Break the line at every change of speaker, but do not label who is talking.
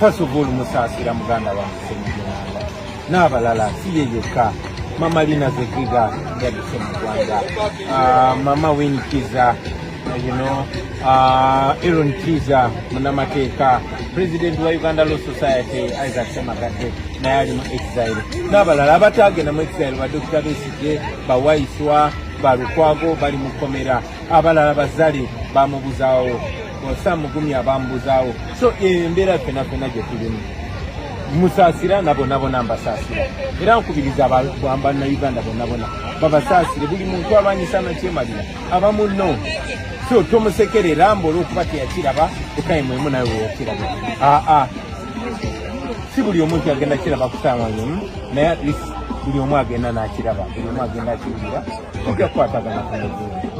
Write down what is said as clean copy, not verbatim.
first of all Musasira muganda wange Ssemujjanga n'abalala si ye yekka Mama Lina Zekiga yaduse mu Rwanda, Mama Winnie Kiza, Aaron Kiza Munamateeka, President wa Uganda Law Society Isaac Semagadde naye ali mu exile, n'abalala abatagenda mu exile ba Dr. Besigye, Bawaiswa, Balukwago bali mu kkomera, abalala bazali bamubuzaawo, Samugumya bamubuzaawo. So embeera fena gye tulimu Musasira nabo nambasasira era nkubiriza abantu na Uganda bonna babasasire buli muntu abanyisa na kyemalira abamu no so tomusekerera mbo okuba teyakiraba ekayimwemu nawe yakiraba si buli omuntu agenda kiraba kusanga naye at least buli omu agenda nakiraba buli omu agenda akirira okyakwatagana ku mugundi